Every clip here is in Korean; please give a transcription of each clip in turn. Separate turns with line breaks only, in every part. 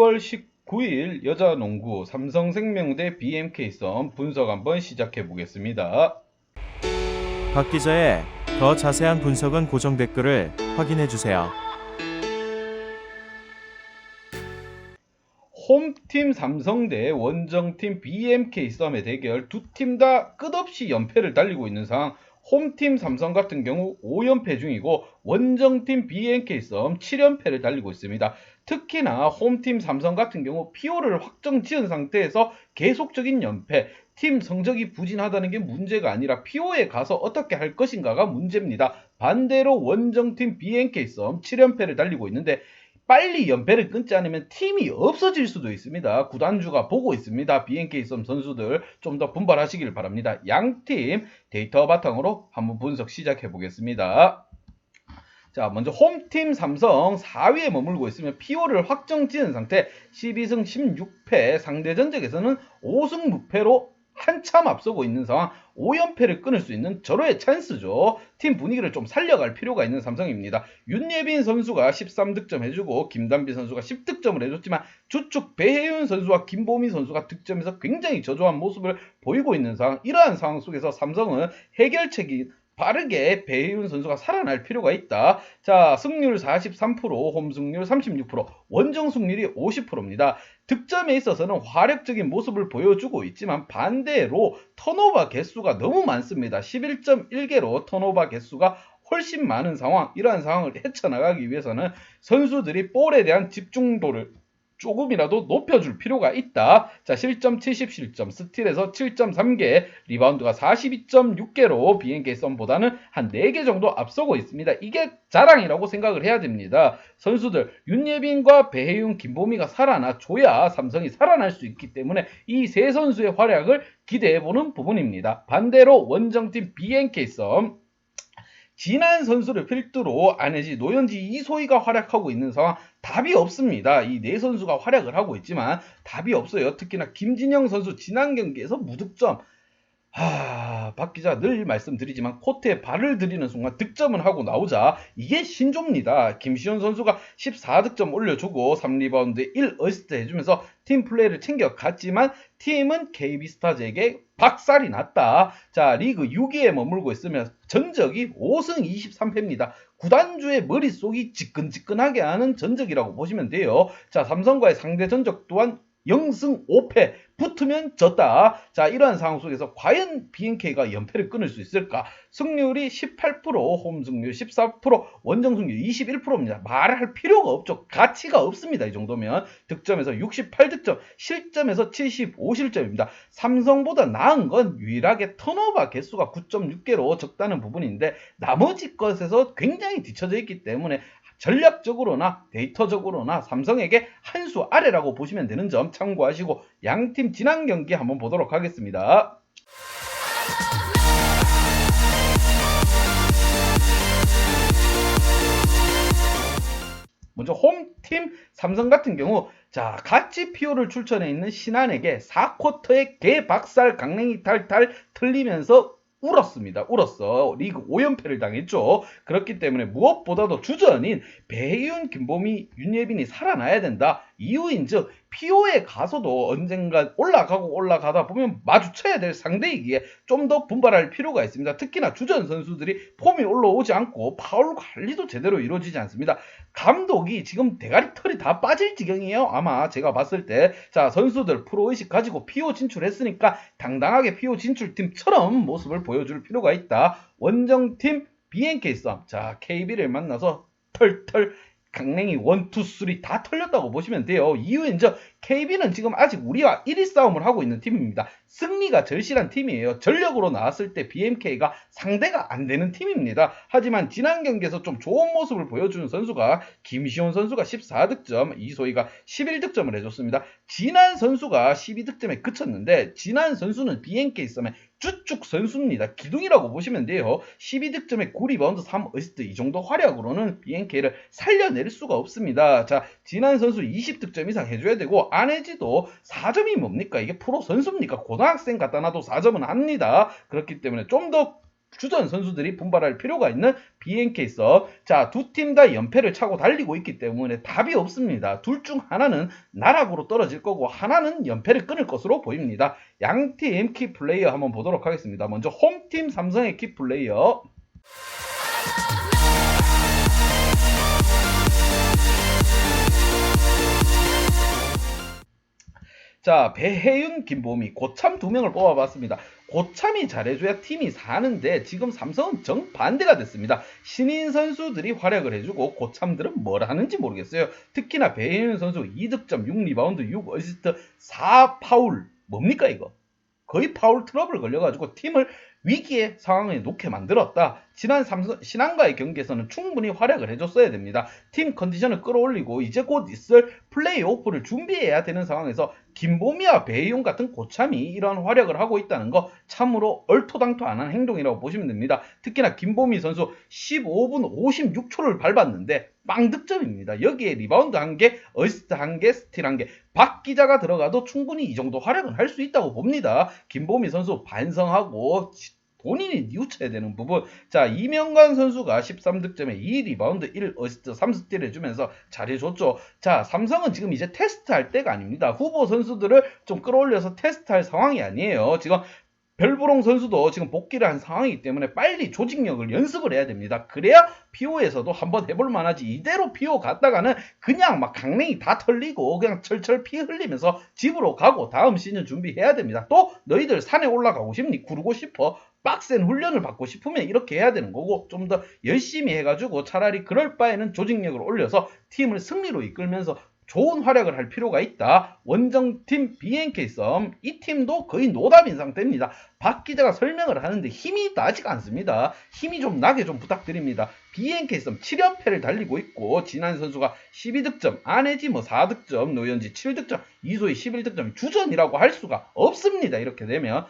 10월 19일 여자농구 삼성생명 대 BMK 썸 분석 한번 시작해 보겠습니다.
박 기자의 더 자세한 분석은 고정 댓글을 확인해 주세요.
홈팀 삼성 대 원정팀 BMK 썸의 대결, 두 팀 다 끝없이 연패를 달리고 있는 상황. 홈팀 삼성 같은 경우 5연패 중이고 원정팀 BMK 썸 7연패를 달리고 있습니다. 특히나 홈팀 삼성 같은 경우 PO를 확정 지은 상태에서 계속적인 연패, 팀 성적이 부진하다는 게 문제가 아니라 PO에 가서 어떻게 할 것인가가 문제입니다. 반대로 원정팀 BMK 썸 7연패를 달리고 있는데 빨리 연패를 끊지 않으면 팀이 없어질 수도 있습니다. 구단주가 보고 있습니다. BNK 썸 선수들 좀 더 분발하시길 바랍니다. 양팀 데이터 바탕으로 한번 분석 시작해 보겠습니다. 자, 먼저 홈팀 삼성 4위에 머물고 있으며 PO를 확정 지은 상태, 12승 16패, 상대 전적에서는 5승 무패로 한참 앞서고 있는 상황. 5연패를 끊을 수 있는 절호의 찬스죠. 팀 분위기를 좀 살려갈 필요가 있는 삼성입니다. 윤예빈 선수가 13득점 해주고 김단비 선수가 10득점을 해줬지만 주축 배혜윤 선수와 김보미 선수가 득점에서 굉장히 저조한 모습을 보이고 있는 상황. 이러한 상황 속에서 삼성은 해결책이 빠르게 배혜윤 선수가 살아날 필요가 있다. 자, 승률 43%, 홈 승률 36%, 원정 승률이 50%입니다. 득점에 있어서는 화력적인 모습을 보여주고 있지만 반대로 턴오버 개수가 너무 많습니다. 11.1개로 턴오버 개수가 훨씬 많은 상황. 이러한 상황을 헤쳐나가기 위해서는 선수들이 볼에 대한 집중도를 조금이라도 높여줄 필요가 있다. 자, 실점 70실점, 스틸에서 7.3개, 리바운드가 42.6개로 BNK 썸보다는 한 4개 정도 앞서고 있습니다. 이게 자랑이라고 생각을 해야 됩니다. 선수들 윤예빈과 배혜윤, 김보미가 살아나줘야 삼성이 살아날 수 있기 때문에 이 세 선수의 활약을 기대해보는 부분입니다. 반대로 원정팀 BNK 썸, 진한 선수를 필두로 안혜지, 노현지, 이소희가 활약하고 있는 상황. 답이 없습니다. 이 네 선수가 활약을 하고 있지만 답이 없어요. 특히나 김진영 선수 지난 경기에서 무득점. 박 기자 늘 말씀드리지만 코트에 발을 들이는 순간 득점은 하고 나오자 이게 신조입니다. 김시현 선수가 14득점 올려주고 3리바운드 1어시스트 해주면서 팀 플레이를 챙겨갔지만 팀은 KB스타즈에게 박살이 났다. 자, 리그 6위에 머물고 있으며 전적이 5승 23패입니다. 구단주의 머릿속이 지끈지끈하게 하는 전적이라고 보시면 돼요. 자, 삼성과의 상대 전적 또한 0승 5패, 붙으면 졌다. 자, 이러한 상황 속에서 과연 BNK가 연패를 끊을 수 있을까? 승률이 18%, 홈 승률 14%, 원정 승률 21%입니다. 말할 필요가 없죠. 가치가 없습니다. 이 정도면. 득점에서 68득점, 실점에서 75실점입니다. 삼성보다 나은 건 유일하게 턴오버 개수가 9.6개로 적다는 부분인데 나머지 것에서 굉장히 뒤처져 있기 때문에 전략적으로나 데이터적으로나 삼성에게 한 수 아래라고 보시면 되는 점 참고하시고 양팀 지난 경기 한번 보도록 하겠습니다. 먼저 홈팀 삼성 같은 경우, 자, 같이 PO를 출전해 있는 신한에게 4쿼터에 개박살 강냉이 탈탈 틀리면서 울었어. 리그 5연패를 당했죠. 그렇기 때문에 무엇보다도 주전인 배희윤, 김보미, 윤예빈이 살아나야 된다. 이유인즉 PO에 가서도 언젠가 올라가다 보면 마주쳐야 될 상대이기에 좀 더 분발할 필요가 있습니다. 특히나 주전 선수들이 폼이 올라오지 않고 파울 관리도 제대로 이루어지지 않습니다. 감독이 지금 대가리 털이 다 빠질 지경이에요. 아마 제가 봤을 때. 자, 선수들 프로의식 가지고 PO 진출했으니까 당당하게 PO 진출팀처럼 모습을 보여줄 필요가 있다. 원정팀 BNK 썸. 자, KB를 만나서 털털 강냉이 1, 2, 3 다 털렸다고 보시면 돼요. 이유는 KB는 지금 아직 우리와 1위 싸움을 하고 있는 팀입니다. 승리가 절실한 팀이에요. 전력으로 나왔을 때 BMK가 상대가 안 되는 팀입니다. 하지만 지난 경기에서 좀 좋은 모습을 보여주는 선수가 김시온 선수가 14득점, 이소희가 11득점을 해줬습니다. 진한 선수가 12득점에 그쳤는데 진한 선수는 BNK 썸의 주축 선수입니다. 기둥이라고 보시면 돼요. 12득점에 9리바운드 3어시스트, 이 정도 활약으로는 BNK를 살려낼 수가 없습니다. 자, 진한 선수 20득점 이상 해줘야 되고 안혜지도 4점이 뭡니까? 이게 프로 선수입니까? 고등학생 갖다 놔도 4점은 합니다. 그렇기 때문에 좀 더 주전 선수들이 분발할 필요가 있는 BNK 썸. 자, 두 팀 다 연패를 차고 달리고 있기 때문에 답이 없습니다. 둘 중 하나는 나락으로 떨어질 거고 하나는 연패를 끊을 것으로 보입니다. 양팀 키플레이어 한번 보도록 하겠습니다. 먼저 홈팀 삼성의 키플레이어. 자, 배혜윤, 김보미, 고참 두 명을 뽑아봤습니다. 고참이 잘해줘야 팀이 사는데 지금 삼성은 정반대가 됐습니다. 신인 선수들이 활약을 해주고 고참들은 뭘 하는지 모르겠어요. 특히나 배혜윤 선수 2득점, 6리바운드, 6어시스트, 4파울. 뭡니까 이거? 거의 파울 트러블 걸려가지고 팀을 위기의 상황에 놓게 만들었다. 지난 신한과의 경기에서는 충분히 활약을 해줬어야 됩니다. 팀 컨디션을 끌어올리고 이제 곧 있을 플레이오프를 준비해야 되는 상황에서 김보미와 배희용 같은 고참이 이런 활약을 하고 있다는 거 참으로 얼토당토 안 한 행동이라고 보시면 됩니다. 특히나 김보미 선수 15분 56초를 밟았는데 빵득점입니다. 여기에 리바운드 1개, 어시스트 1개, 스틸 1개. 박 기자가 들어가도 충분히 이 정도 활약은 할 수 있다고 봅니다. 김보미 선수 반성하고 본인이 뉘우쳐야 되는 부분. 자, 이명관 선수가 13득점에 2리바운드 1어시스트 3스틸 해주면서 잘해줬죠. 자, 삼성은 지금 이제 테스트할 때가 아닙니다. 후보 선수들을 좀 끌어올려서 테스트할 상황이 아니에요. 지금 별부롱 선수도 지금 복귀를 한 상황이기 때문에 빨리 조직력을 연습을 해야 됩니다. 그래야 PO에서도 한번 해볼 만하지. 이대로 PO 갔다가는 그냥 막 강냉이 다 털리고 그냥 철철 피 흘리면서 집으로 가고 다음 시즌 준비해야 됩니다. 또 너희들 산에 올라가고 싶니? 구르고 싶어? 빡센 훈련을 받고 싶으면 이렇게 해야 되는 거고 좀 더 열심히 해가지고 차라리 그럴 바에는 조직력을 올려서 팀을 승리로 이끌면서 좋은 활약을 할 필요가 있다. 원정팀 BNK 썸. 이 팀도 거의 노답인 상태입니다. 박 기자가 설명을 하는데 힘이 나지가 않습니다. 힘이 좀 나게 좀 부탁드립니다. BNK 썸 7연패를 달리고 있고 진한 선수가 12득점, 안혜지 4득점, 노현지 7득점, 이소희 11득점 주전이라고 할 수가 없습니다. 이렇게 되면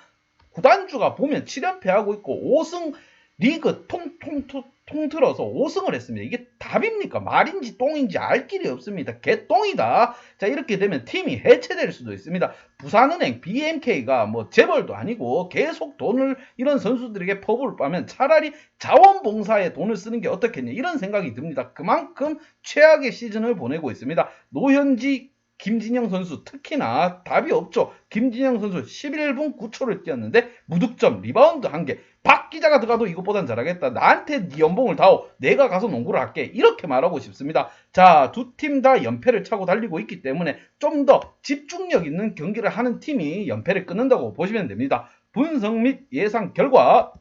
구단주가 보면 7연패하고 있고 5승 리그 통틀어서 5승을 했습니다. 이게 답입니까? 말인지 똥인지 알 길이 없습니다. 개똥이다. 자, 이렇게 되면 팀이 해체될 수도 있습니다. 부산은행 BMK가 뭐 재벌도 아니고 계속 돈을 이런 선수들에게 퍼부을 바면 차라리 자원봉사에 돈을 쓰는 게 어떻겠냐 이런 생각이 듭니다. 그만큼 최악의 시즌을 보내고 있습니다. 노현지 김진영 선수 특히나 답이 없죠. 김진영 선수 11분 9초를 뛰었는데 무득점, 리바운드 1개. 박 기자가 들어가도 이것보단 잘하겠다. 나한테 네 연봉을 다오. 내가 가서 농구를 할게. 이렇게 말하고 싶습니다. 자, 두 팀 다 연패를 차고 달리고 있기 때문에 좀 더 집중력 있는 경기를 하는 팀이 연패를 끊는다고 보시면 됩니다. 분석 및 예상 결과.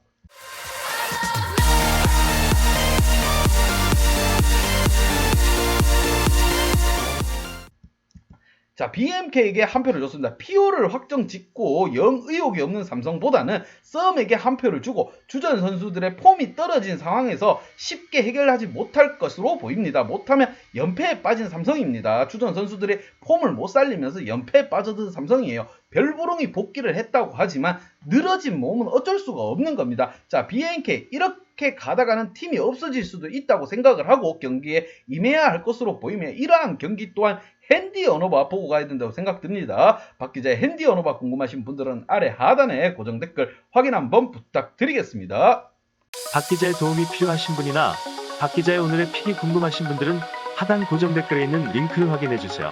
자, BMK에게 한 표를 줬습니다. PO를 확정 짓고 영 의혹이 없는 삼성보다는 썸에게 한 표를 주고 주전 선수들의 폼이 떨어진 상황에서 쉽게 해결하지 못할 것으로 보입니다. 못하면 연패에 빠진 삼성입니다. 주전 선수들의 폼을 못 살리면서 연패에 빠져든 삼성이에요. 별부롱이 복귀를 했다고 하지만 늘어진 몸은 어쩔 수가 없는 겁니다. 자, BNK 이렇게 가다가는 팀이 없어질 수도 있다고 생각을 하고 경기에 임해야 할 것으로 보이며 이러한 경기 또한 핸디 언어바 보고 가야 된다고 생각됩니다. 박 기자의 핸디 언어바 궁금하신 분들은 아래 하단에 고정 댓글 확인 한번 부탁드리겠습니다.
박 기자의 도움이 필요하신 분이나 박 기자의 오늘의 픽이 궁금하신 분들은 하단 고정 댓글에 있는 링크를 확인해 주세요.